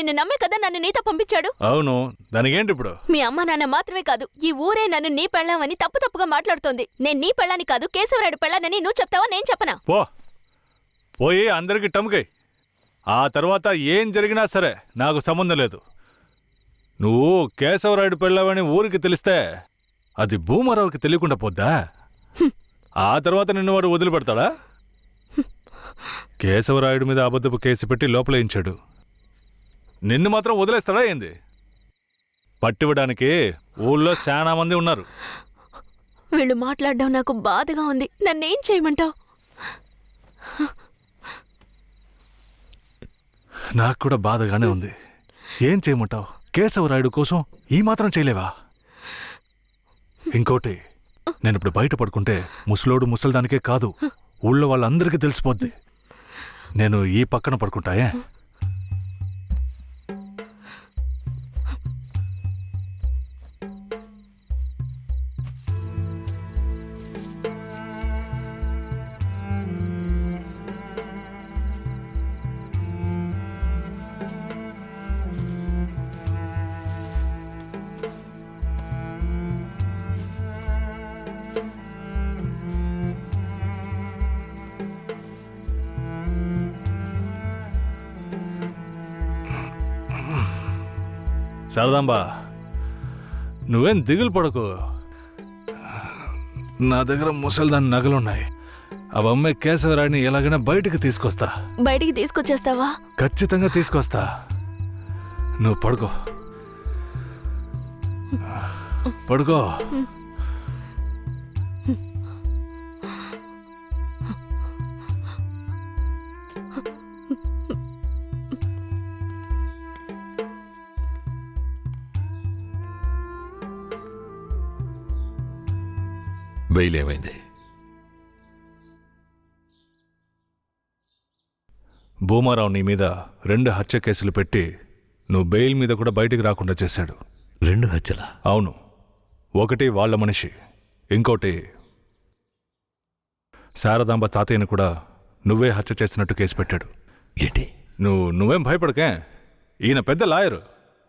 నిన్ను నమ్మే కదా నన్ను నీతో పంపించాడు. అవును, దానికేంటి ఇప్పుడు? మీ అమ్మ నాన్న మాత్రమే కాదు, ఈ ఊరే నన్ను నీ పెళ్ళామని తప్పుగా మాట్లాడుతోంది. నేను నీ పెళ్ళాని కాదు, కేశవరాయుడు పెళ్ళానని నువ్వు చెప్తావా, నేను చెప్పనా? పోయి అందరికి టమ్కై. ఆ తర్వాత ఏం జరిగినా సరే నాకు సంబంధం లేదు. నువ్వు కేశవరాయుడు పెళ్ళావని ఊరికి తెలిస్తే అది భూమారావుకి తెలియకుండా పోద్దా? ఆ తర్వాత నిన్ను వాడు వదిలిపెడతాడా? కేశవరాయుడు మీద అబద్ధపు కేసు పెట్టి లోపలేయించాడు. నిన్ను మాత్రం వదిలేస్తాడా ఏంది? పట్టివ్వడానికి ఊళ్ళో చాలా మంది ఉన్నారు. వీళ్ళు మాట్లాడడం నాకు బాధగా ఉంది. నన్నేం చేయమంటావు? నాకు కూడా బాధగానే ఉంది. ఏం చేయమంటావు? కేశవరాయుడు కోసం ఈ మాత్రం చేయలేవా? ఇంకోటి, నేను ఇప్పుడు బయట పడుకుంటే ముసలోడు ముసలిదానికే కాదు, ఊళ్ళో వాళ్ళందరికీ తెలిసిపోద్ది. నేను ఈ పక్కన పడుకుంటాయే. శారదాంబా, నువ్వేం దిగులు పడకు. నా దగ్గర ముసలిదాని నగలున్నాయి. అవమ్మే కేశవరాయుడిని ఎలాగైనా బయటికి తీసుకొస్తా. బయటికి తీసుకొచ్చేస్తావా? ఖచ్చితంగా తీసుకొస్తా. నువ్వు పడుకో, పడుకో. బెయిల్ ఏమైంది? భూమారావు నీ మీద 2 హత్య కేసులు పెట్టి నువ్వు బెయిల్ మీద కూడా బయటికి రాకుండా చేశాడు. 2 హత్యలా? అవును. ఒకటి వాళ్ళ మనిషి, ఇంకోటి శారదాంబ తాతయ్యను కూడా నువ్వే హత్య చేసినట్టు కేసు పెట్టాడు. ఏంటి? నువ్వేం భయపడకే. ఈయన పెద్ద లాయరు.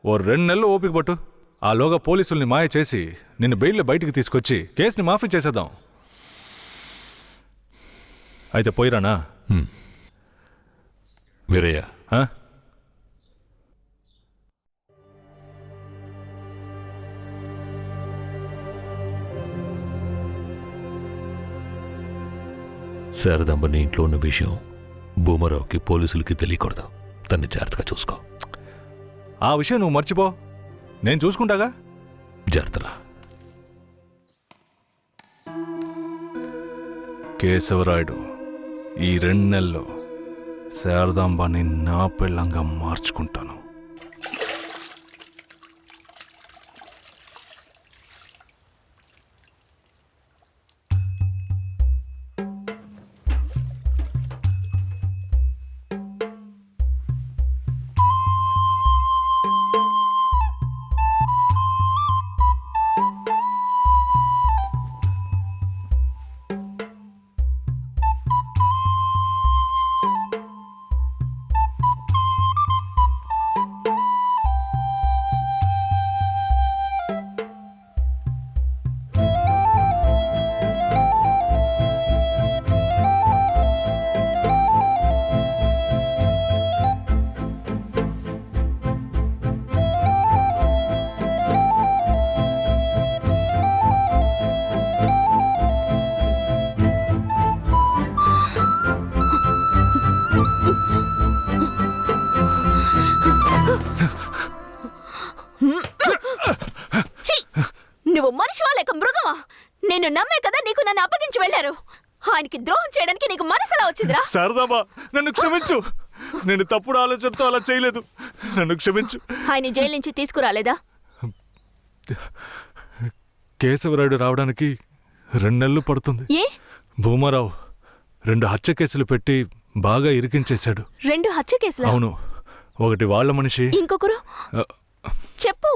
ఓ 2 నెలలు ఓపిక పట్టు. ఆలోగా పోలీసుల్ని మాయ చేసి నిన్ను బెయిల్లో బయటికి తీసుకొచ్చి కేసుని మాఫీ చేసేద్దాం. అయితే పోయిరానా? వీరయ్య, శారదాంబ నీ ఇంట్లో ఉన్న విషయం భూమారావుకి పోలీసులకి తెలియకూడదు. తన్ని జాగ్రత్తగా చూసుకో. ఆ విషయం నువ్వు మర్చిపో, నేను చూసుకుంటాగా. జాగ్రత్తలా. కేశవరాయుడు ఈ 2 నెలల్లో శారదాంబాని నా పెళ్ళంగా మార్చుకుంటాను. నువ్వు మనిషివా లేక మృగమా? నేను నమ్మే కదా నీకు నన్ను అప్పగించి వెళ్లారు. ఆయనకి ద్రోహం చేయడానికి నీకు మనసులా వచ్చిందిరా? శారదాంబా, నన్ను క్షమించు. నేను తప్పుడు ఆలోచనతో అలా చేయలేదు. నన్ను క్షమించు. ఆయన జైలు నుంచి తీసుకురాలేదా? కేశవరాయుడు రావడానికి 2 నెలలు పడుతుంది. ఏ? భూమారావు 2 హత్య కేసులు పెట్టి బాగా ఇరికించేశాడు. 2 హత్య కేసులా? అవును. ఒకటి వాళ్ళ మనిషి, ఇంకొకరు చెప్పు.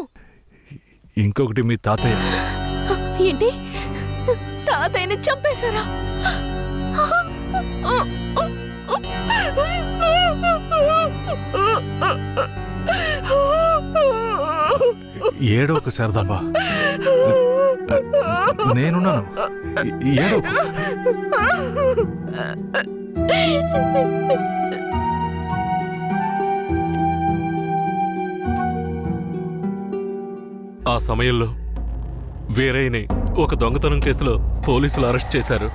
ఇంకొకటి మీ తాతయ్య. ఏంటి? తాతయ్యని చంపేశారా? ఏడోకు శారదాంబ, నేనున్నాను. ఏడోకు. ఆ సమయంలో వీరయ్యని ఒక దొంగతనం కేసులో పోలీసులు అరెస్ట్ చేశారు.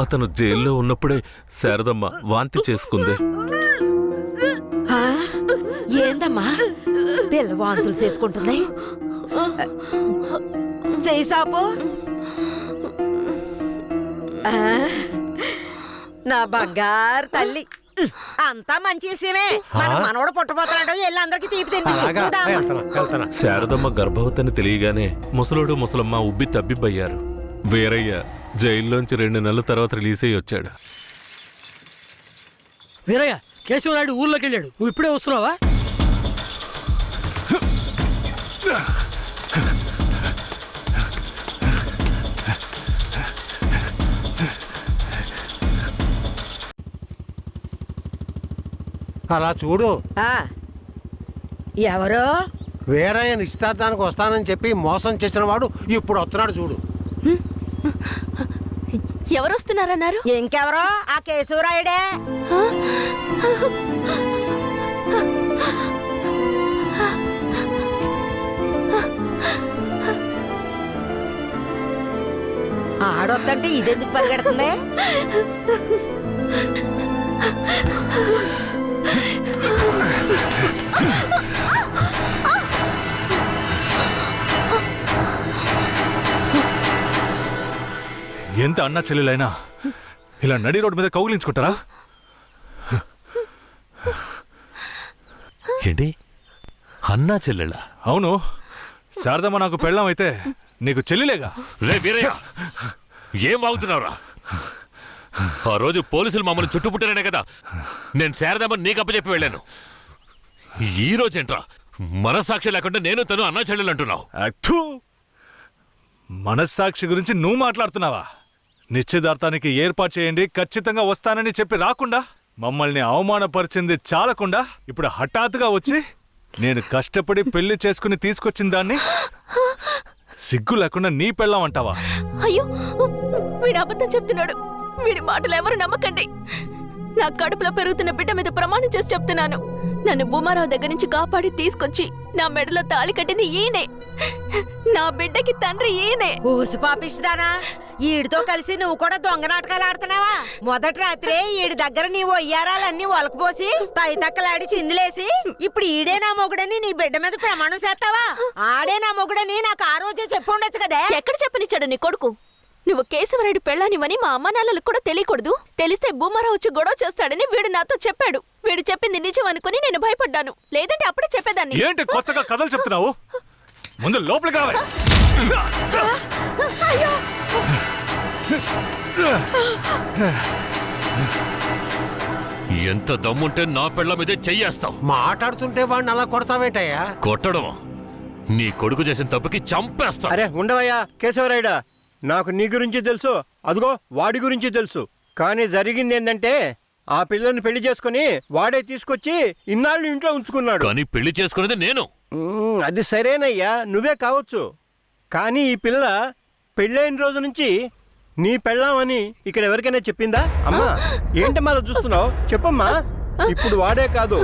అతను జైల్లో ఉన్నప్పుడే శారదమ్మ వాంతి చేసుకుంది. ఆ, ఏందమ్మా పిల్ల వాంతులు చేసుకుంటుంది? చేయి సాపు. ఆ, నా బంగారు తల్లి, అంతా మంచి విషయమే. మన మనవడు పుట్టబోతున్నాడు, వెళ్ళి అందరికి తీపి తినిపించు. శారదమ్మ గర్భవతిని తెలియగానే ముసలోడు ముసలమ్మ ఉబ్బి తబ్బిబ్బయ్యారు. వీరయ్య జైల్లోంచి 2 నెలల తర్వాత రిలీజ్ అయ్యి వచ్చాడు. వీరయ్య, కేశవనాయుడు ఊర్లోకి వెళ్ళాడు. నువ్వు ఇప్పుడే వస్తున్నావా? అలా చూడు, ఆ, ఎవరు? వీరయ్య నిశ్చితార్థానికి వస్తానని చెప్పి మోసం చేసిన వాడు ఇప్పుడు వస్తున్నాడు చూడు. ఎవరొస్తున్నారన్నారు? ఇంకెవరో? ఆ కేశవరాయుడే. ఆడొద్దంటే ఇదెందుకు పరిగెడుతుంది? ఎంత అన్నా చెల్లెలైనా ఇలా నడి రోడ్డు మీద కౌగిలించుకుంటారా? ఏంటి అన్నా చెల్లెళ్ళా? అవును, శారదమ్మ నాకు పెళ్ళాం అయితే నీకు చెల్లిలేగా. రే వీరయ్య, ఏం వాగుతున్నావురా? ఆ రోజు పోలీసులు మమ్మల్ని చుట్టుముట్టారనే కదా నేను శారదమ్మని నీకు అప్పచెప్పి వెళ్ళాను. ఈ రోజేంట్రా మనస్సాక్షి లేకుండా నేను తను అన్నా చెల్లెలు అంటున్నావు? అత్తు, మనస్సాక్షి గురించి నువ్వు మాట్లాడుతున్నావా? నిశ్చితార్థానికి ఏర్పాటు చేయండి, ఖచ్చితంగా వస్తానని చెప్పి రాకుండా మమ్మల్ని అవమానపరిచింది చాలకుండా ఇప్పుడు హఠాత్తుగా వచ్చి నేను కష్టపడి పెళ్లి చేసుకుని తీసుకొచ్చిన దాన్ని సిగ్గు లేకుండా నీ పెళ్ళాం అంటావా? అయ్యో, వీడు అబద్ధం చెప్తున్నాడు. వీడి మాటలు ఎవరు నమ్మకండి. నా కడుపులో పెరుగుతున్న బిడ్డ మీద ప్రమాణం చేసి చెప్తున్నాను. నన్ను భూమారావు దగ్గర నుంచి కాపాడి తీసుకొచ్చి నా మెడలో తాళి కట్టింది ఈయనే. నా బిడ్డకి తండ్రి ఈయనే. ఊసి పాపిస్తానా? ఈడితో కలిసి నువ్వు కూడా దొంగ నాటకాలు ఆడుతున్నావా? మొదటి రాత్రే ఈడి దగ్గర నీ ఒయ్యారాలన్నీ ఒలకపోసి తైతక్కలాడి చిందులేసి ఇప్పుడు ఈడే నా మొగుడని నీ బిడ్డ మీద ప్రమాణం చేస్తావా? ఆడే నా మొగుడని నాకు ఆ రోజే చెప్పు ఉండొచ్చు కదే. ఎక్కడ చెప్పనిచ్చాడు నీ కొడుకు? నువ్వు కేశవరాయుడు పెళ్ళానివని మా అమ్మ నాన్నలకు కూడా తెలియకూడదు. తెలిస్తే భూమారావు వచ్చి గొడవ చేస్తాడని వీడు నాతో చెప్పాడు. వీడు చెప్పింది నిజం అనుకుని నేను భయపడ్డాను. లేదంటే అప్పుడే చెప్పేదాన్ని. ఏంటి కొత్తగా కథలు చెప్తున్నావు? ముందు లోపలికి రావాలి. ఎంత దమ్ముంటే నా పెళ్ళ మీదే చెయ్యేస్తావు? మాట్లాడుతుంటే వాడిని అలా కొడతావేంటయ్యా? కొట్టడం నీ కొడుకు చేసిన తప్పుకి చంపేస్తా. అరే ఉండవయ్యా కేశవరాయుడా, నాకు నీ గురించి తెలుసు, అదిగో వాడి గురించి తెలుసు. కానీ జరిగింది ఏంటంటే ఆ పిల్లని పెళ్లి చేసుకుని వాడే తీసుకొచ్చి ఇన్నాళ్ళు ఇంట్లో ఉంచుకున్నాడు. కానీ పెళ్లి చేసుకునేది నేను. అది సరేనయ్యా, నువ్వే కావచ్చు. కానీ ఈ పిల్ల పెళ్ళైన రోజు నుంచి నీ పెళ్ళామని ఇక్కడ ఎవరికైనా చెప్పిందా? అమ్మా ఏంటమ్మా అలా చూస్తున్నావు? చెప్పమ్మా. ఇప్పుడు వాడే కాదు,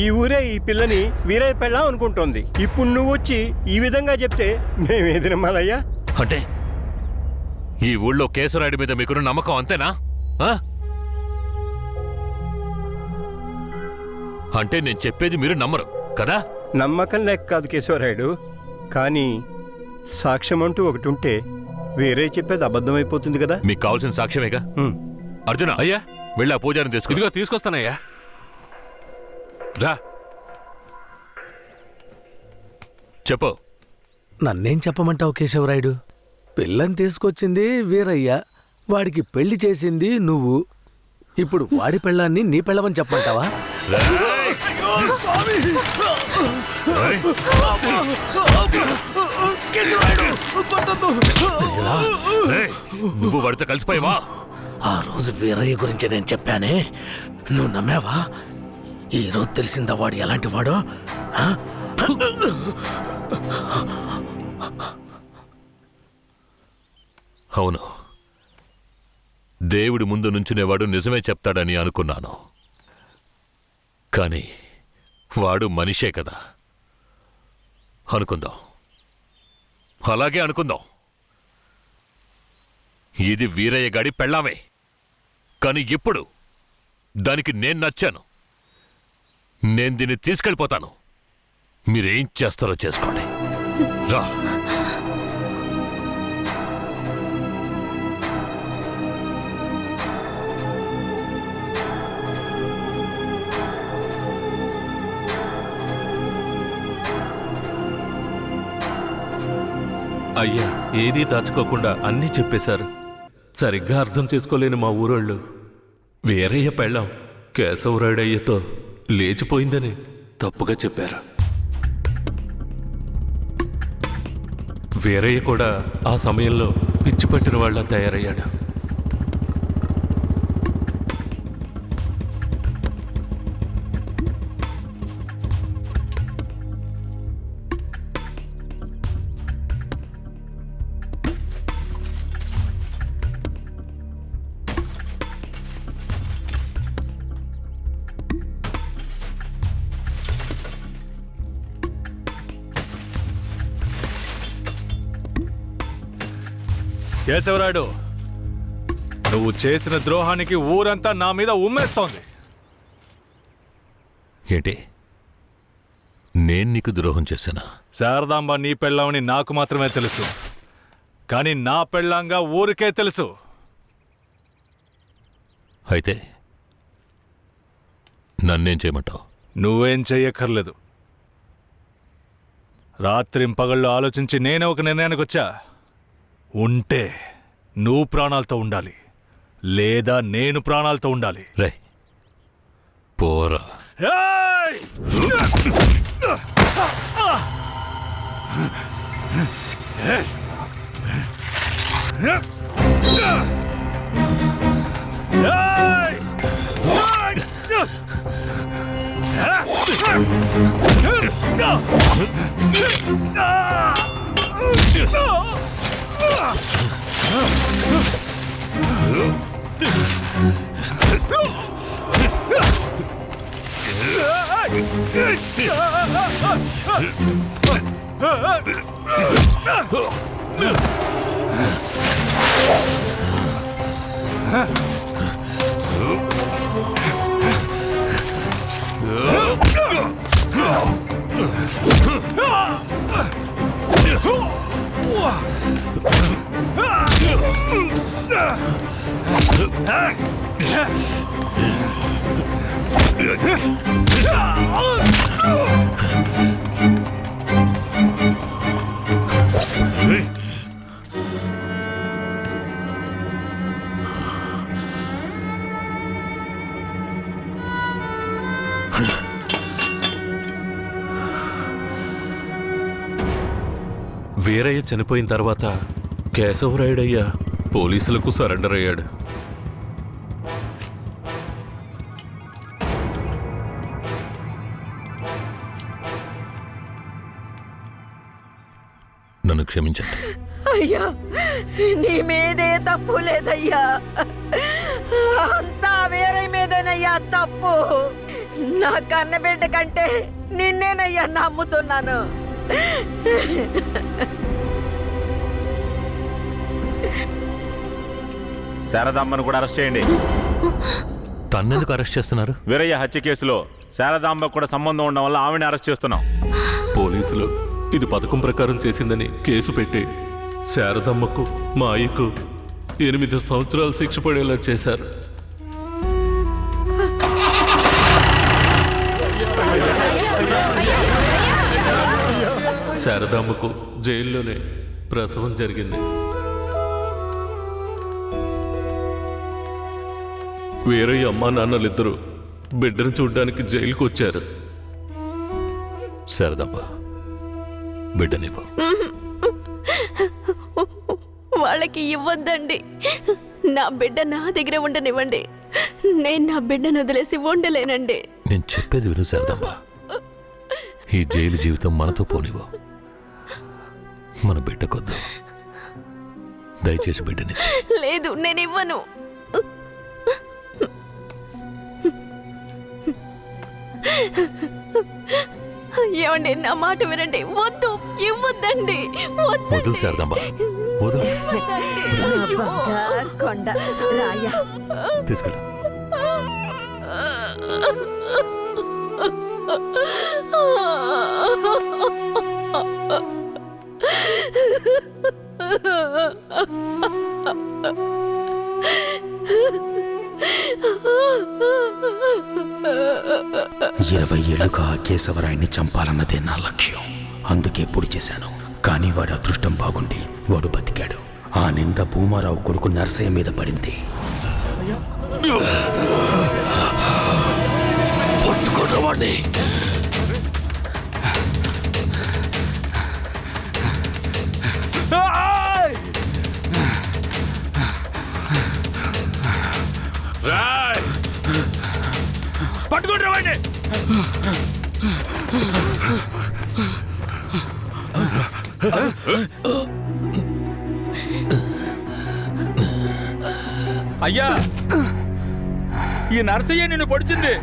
ఈ ఊరే ఈ పిల్లని వీరయ్య పెళ్ళాం అనుకుంటోంది. ఇప్పుడు నువ్వు వచ్చి ఈ విధంగా చెప్తే మేమేది నమ్మాలయ్యా? అంటే ఈ ఊళ్ళో కేశవరాయుడి మీద మీకున్న నమ్మకం అంతేనా? అంటే నేను చెప్పేది మీరు నమ్మరు కదా? నమ్మకం లేక కాదు కేశవరాయుడు, కానీ సాక్ష్యం అంటూ ఒకటి ఉంటే వేరే చెప్పేది అబద్ధమైపోతుంది కదా. మీకు కావాల్సిన సాక్ష్యమేగా. అర్జున, అయ్యా వెళ్ళి ఆ పూజారిని తీసుకు. ఇదిగో తీసుకొస్తానయ్యా. రా చెప్పు. నన్నేం చెప్పమంటావు కేశవరాయుడు? పిల్లని తీసుకొచ్చింది వీరయ్య, వాడికి పెళ్లి చేసింది నువ్వు. ఇప్పుడు వాడి పెళ్ళాన్ని నీ పెళ్ళమని చెప్పమంటావా? ఏయ్, నువ్వు వాడితో కలిసిపోయావా? ఆ రోజు వీరయ్య గురించి నేను చెప్పానే, నువ్వు నమ్మావా? ఈ రోజు తెలిసిందా వాడు ఎలాంటి వాడో? ఆ? అవును, దేవుడి ముందు నుంచునేవాడు నిజమే చెప్తాడని అనుకున్నాను. కానీ వాడు మనిషే కదా. అనుకుందాం, అలాగే అనుకుందాం. ఇది వీరయ్య గాడి పెళ్ళామే. కానీ ఇప్పుడు దానికి నేను నచ్చాను. నేను దీన్ని తీసుకెళ్ళిపోతాను. మీరేం చేస్తారో చేసుకోండి. రా. అయ్యా, ఏదీ దాచుకోకుండా అన్నీ చెప్పేశారు. సరిగ్గా అర్థం చేసుకోలేని మా ఊరోళ్ళు వీరయ్య పెళ్ళాం కేశవరాయుడయ్యతో లేచిపోయిందని తప్పుగా చెప్పారు. వీరయ్య కూడా ఆ సమయంలో పిచ్చి పట్టిన వాళ్ళ తయారయ్యాడు. కేశవరాయుడు, నువ్వు చేసిన ద్రోహానికి ఊరంతా నా మీద ఉమ్మేస్తోంది. ఏంటి? నేను నీకు ద్రోహం చేశానా? శారదాంబ నీ పెళ్ళామని నాకు మాత్రమే తెలుసు, కానీ నా పెళ్ళాంగా ఊరికే తెలుసు. అయితే నన్నేం చేయమంటావు? నువ్వేం చెయ్యక్కర్లేదు. రాత్రింపగళ్ళు ఆలోచించి నేనే ఒక నిర్ణయానికి వచ్చా. ఉంటే నువ్వు ప్రాణాలతో ఉండాలి, లేదా నేను ప్రాణాలతో ఉండాలి. రే, పోరా. ఏయ్! వీరయ్య చనిపోయిన తర్వాత కేశవరాయుడయ్య పోలీసులకు సరెండర్ అయ్యాడు. నన్ను క్షమించండి. అయ్యా, నీ మీదే తప్పు లేదయ్యా. అంతా వేరే మీదేనయ్యా తప్పు. నా కన్నబిడ్డ కంటే నిన్నేనయ్యా నమ్ముతున్నాను. శారదాంబను కూడా అరెస్ట్ చేయండి. తన్నెందుకు అరెస్ట్ చేస్తున్నారు? వీరయ్య హత్య కేసులో శారదాంబకు కూడా సంబంధం ఉండడం వల్ల ఆవిడని అరెస్ట్ చేస్తున్నాం. పోలీసులు ఇది పథకం ప్రకారం చేసిందని కేసు పెట్టి శారదమ్మకు మా అయ్యకు 8 సంవత్సరాలు శిక్ష పడేలా చేశారు. శారదమ్మకు జైల్లోనే ప్రసవం జరిగింది. వీరయ్య అమ్మా నాన్నలిద్దరూ బిడ్డను చూడ్డానికి జైలుకు వచ్చారు. శారదమ్మ, బిడ్డనివ్వు. వాళ్ళకి ఇవ్వద్దండి. నా బిడ్డ నా దగ్గర ఉండనివ్వండి. నేను నా బిడ్డను వదిలేసి ఉండలేనండి. నేను చెప్పేది విను శారదమ్మ. ఈ జైలు జీవితం మనతో పోనివ్వు. మన బిడ్డకొద్దు. దయచేసి బిడ్డనిచ్చి. లేదు, నేను ఇవ్వను. ఏమండి, నా మాట వినండి. వద్దు, ఇవ్వద్దండి. వదులు శారదమ్మ, వదులు. బంగారు కొండ రాయ. తీసుకెళ్ళు. ఇరవై ఏళ్లుగా ఆ కేశవరాయన్ని చంపాలన్నదే నా లక్ష్యం. అందుకే పొడి చేశాను. కానీ వాడి అదృష్టం బాగుండి వాడు బతికాడు. ఆ నింద భూమారావు కొడుకు నర్సయ్య మీద పడింది. పట్టుకోవడం పట్టుకుంటామండి. అయ్యా, ఈ నర్సయ్య నిన్ను పొడిచింది.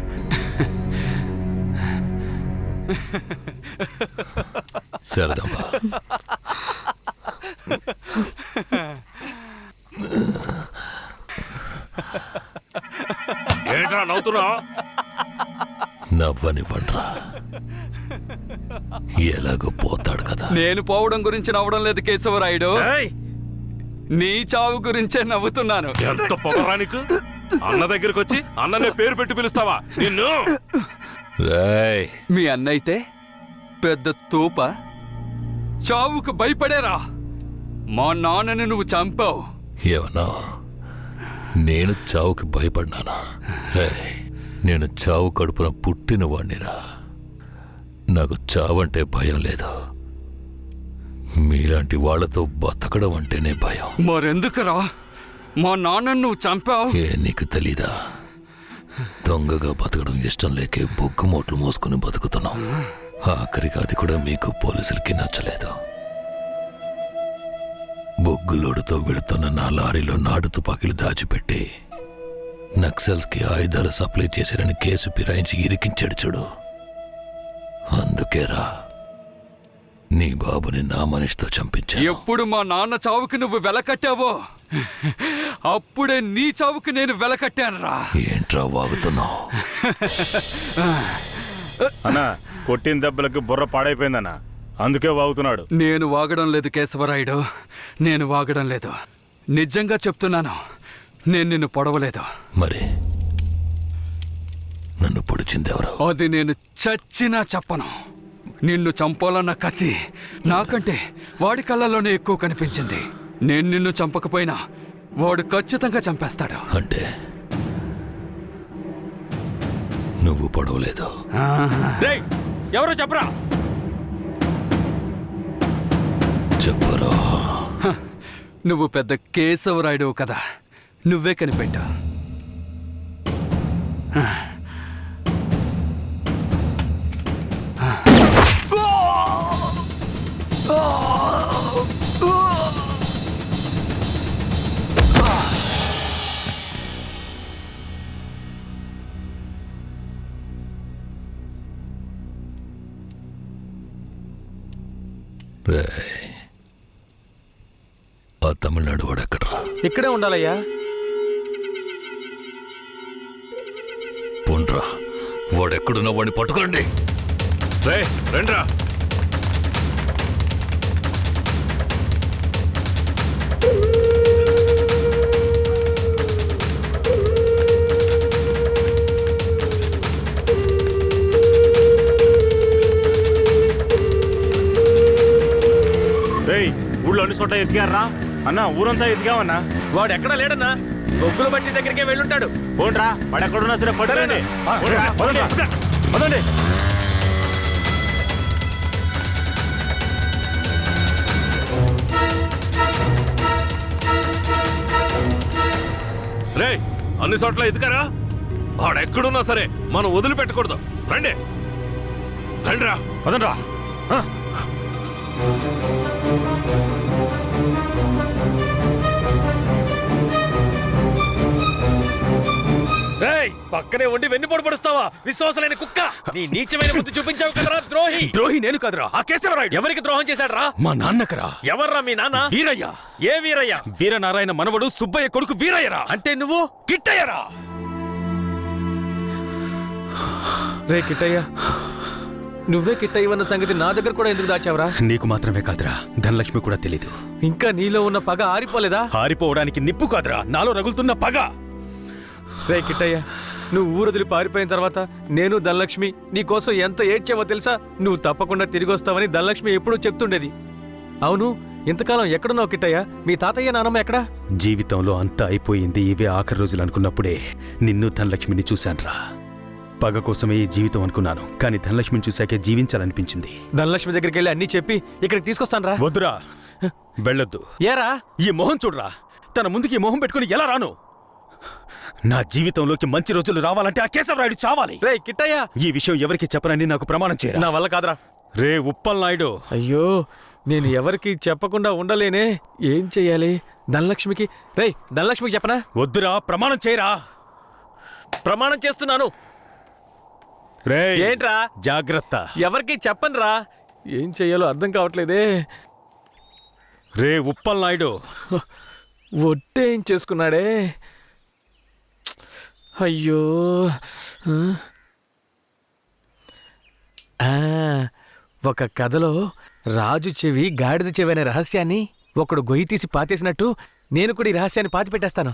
శారదమ్మ, ఏంట్రా నవ్వుతున్నావు? నవ్వనివ్వండ్రా. ఎలాగో పోతాడు కదా. నేను పోవడం గురించి నవ్వడం లేదు కేశవరాయుడు. నీ చావు గురించే నవ్వుతున్నాను. ఎంత పొగరా నీకు? అన్న దగ్గరికి వచ్చి అన్ననే పేరు పెట్టి పిలుస్తావా నిన్ను? రేయ్, మీ అన్నయితే పెద్ద తూప, చావుకు భయపడేరా. మా నాన్నని నువ్వు చంపావు. ఏమన్నా నేను చావుకి భయపడ్డానా? రేయ్, నేను చావు కడుపున పుట్టిన వాణ్ణిరా. నాకు చావంటే భయం లేదు. మీలాంటి వాళ్లతో బతకడం అంటేనే భయం. మరెందుకురా మా నాన్నను నువ్వు చంపావు? ఏ నీకు తెలీదా? దొంగగా బతకడం ఇష్టం లేకే బొగ్గు మోట్లు మోసుకుని బతుకుతున్నాం. ఆఖరికి అది కూడా మీకు పోలీసులకి నచ్చలేదు. బొగ్గులోడుతో వెళుతున్న నా లారీలో నాటు తుపాకీలు దాచిపెట్టి నక్సల్స్కి ఆయుధాలు సప్లై చేశారని కేసు ఫిరాయించి ఇరికించాడు చూడు. అందుకేరా నీ బాబుని నా మనిషితో చంపించా. ఎప్పుడు మా నాన్న చావుకి నువ్వు వెలకట్టావో అప్పుడే నీ చావుకి నేను వెలకట్టానురా. ఏంట్రా వాగుతున్నావు? అన్న కొట్టిన దెబ్బలకి బుర్ర పాడైపోయిందన్న, అందుకే వాగుతున్నాడు. నేను వాగడం లేదు కేశవరాయుడు, నేను వాగడం లేదు. నిజంగా చెప్తున్నాను, నేను నిన్ను పొడవలేదు. మరి నన్ను పొడిచిందెవరు? అది నేను చచ్చినా చెప్పను. నిన్ను చంపాలన్న కసి నాకంటే వాడి కళ్ళలోనే ఎక్కువ కనిపించింది. నేను నిన్ను చంపకపోయినా వాడు ఖచ్చితంగా చంపేస్తాడు. అంటే నువ్వు పొడవలేదు? ఎవరో చెప్పరా? చెప్పరా. నువ్వు పెద్ద కేశవరాయుడు కదా, నువ్వే కనిపెట్టా. ఆ తమిళనాడు వాడు ఎక్కడరా? ఇక్కడే ఉండాలయ్యా. పోండ్రా, వాడెక్కడున్నా వాడిని పట్టుకోండి. రండ్రా. ఊళ్ళో అన్ని చోట్ల ఎదిగారా అన్న? ఊరంతా ఎదిగావన్నా. వాడు ఎక్కడా లేడన్నా, బొగ్గుల బట్టి దగ్గరికే వెళ్ళుంటాడు. పోండ్రా, వాడు ఎక్కడున్నా సరే పట్టుకోండి. రే అన్ని చోట్ల ఎదుకరా వాడెక్కడున్నా సరే మనం వదిలిపెట్టకూడదు. రండి రండిరా పదండ్రా. పక్కనే ఉండి వెన్నుపోటు పడుస్తావా విశ్వాసమైన కుక్క? నీ నీచమైన బుద్ధి చూపించావు కదరా ద్రోహి. ద్రోహి నేను కాదురా, ఆ కేశవరాయుడు. ఎవరికి ద్రోహం చేశాడ్రా? మా నాన్నకరా. ఎవర్రా మీ నాన్న? వీరయ్య. ఏ వీరయ్య? వీరనారాయణ మనవడు సుబ్బయ్య కొడుకు వీరయ్యరా. అంటే నువ్వు కిట్టయ్యరా. రే కిట్టయ్య, నువ్వే కిట్టయ్యవన్న సంగతి నా దగ్గర కూడా ఎందుకు దాచావరా? నీకు మాత్రమే కాదురా, ధనలక్ష్మి కూడా తెలీదు. ఇంకా నీలో ఉన్న పగ ఆరిపోలేదా? ఆరిపోవడానికి నిప్పు కాదురా, నాలో రగులుతున్న పగ. రే కిట్టయ్య, నువ్వు ఊరొదిలి పారిపోయిన తర్వాత నేను ధనలక్ష్మి నీకోసం ఎంత ఏడ్చావో తెలుసా? నువ్వు తప్పకుండా తిరిగి వస్తావని ధనలక్ష్మి ఎప్పుడూ చెప్తుండేది. అవును, ఇంతకాలం ఎక్కడున్నావు కిట్టయ్య? మీ తాతయ్య నానమ్మ ఎక్కడా? జీవితంలో అంతా అయిపోయింది, ఇవే ఆఖరి రోజులు అనుకున్నప్పుడే నిన్ను ధనలక్ష్మిని చూశానురా. పగ కోసమే ఈ జీవితం అనుకున్నాను, కానీ ధనలక్ష్మిని చూశాకే జీవించాలనిపించింది. ధనలక్ష్మి దగ్గరికి వెళ్ళి అన్నీ చెప్పి ఇక్కడికి తీసుకొస్తాను రా. వద్దురా, వెళ్ళొద్దు. ఏరా? ఈ మొహం చూడరా, తన ముందుకి ఈ మొహం పెట్టుకుని ఎలా రాను? నా జీవితంలోకి మంచి రోజులు రావాలంటే ఆ కేశవరాయుడు చావాలి. రే కిట్టయ్య, ఈ విషయం ఎవరికి చెప్పనని నాకు ప్రమాణం చేయరా. నా వల్ల కాదురా. రే ఉప్పల్ నాయుడు. అయ్యో, నేను ఎవరికి చెప్పకుండా ఉండలేనే. ఏం చెయ్యాలి? ధనలక్ష్మికి ధనలక్ష్మికి చెప్పనా? వద్దురా, ప్రమాణం చేయరా. ప్రమాణం చేస్తున్నాను. రే ఏంట్రా? జాగ్రత్త. ఎవరికి చెప్పనురా. ఏం చెయ్యాలో అర్థం కావట్లేదే. రే ఉప్పల్ నాయుడు. ఒట్టేం చేసుకున్నాడే. అయ్యో. ఒక కథలో రాజు చెవి గాడిద చెవి అనే రహస్యాన్ని ఒకడు గొయ్యి తీసి పాతేసినట్టు నేను కూడా ఈ రహస్యాన్ని పాతి పెట్టేస్తాను.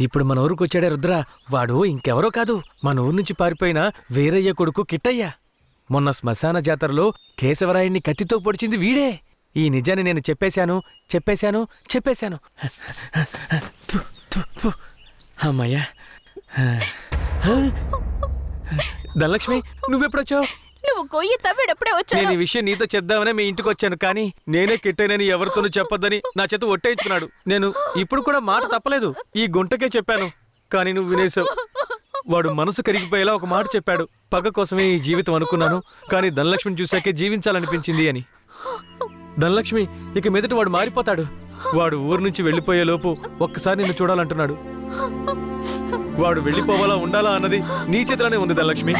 ఇప్పుడు మన ఊరికి వచ్చాడే రుద్ర. వాడు ఇంకెవరో కాదు, మన ఊరు నుంచి పారిపోయిన వీరయ్య కొడుకు కిట్టయ్య. మొన్న శ్మశాన జాతరలో కేశవరాయుడిని కత్తితో పొడిచింది వీడే. ఈ నిజాన్ని నేను చెప్పేశాను. అమ్మయ్యా. ధనలక్ష్మి, నువ్వెప్పుడొచ్చావు? నువ్వు గొయ్యి తవ్వేటప్పుడే వచ్చాను. నేను ఈ విషయం నీతో చెప్దామనే మీ ఇంటికి వచ్చాను, కానీ నేనే కిట్టయ్యనని ఎవరితోనూ చెప్పొద్దని నా చేత ఒట్టేయించుకున్నాడు. నేను ఇప్పుడు కూడా మాట తప్పలేదు, ఈ గుంటకే చెప్పాను. కానీ నువ్వు వినేశావు. వాడు మనసు కరిగిపోయేలా ఒక మాట చెప్పాడు. పగ కోసమే ఈ జీవితం అనుకున్నాను, కానీ ధనలక్ష్మిని చూశాకే జీవించాలనిపించింది అని. ధనలక్ష్మి, ఇక మీదట వాడు మారిపోతాడు. వాడు ఊరు నుంచి వెళ్ళిపోయేలోపు ఒక్కసారి నిన్ను చూడాలంటున్నాడు. వాడు వెళ్ళిపోవాలా ఉండాలా అన్నది నీ చేతిలోనే ఉంది ధనలక్ష్మి.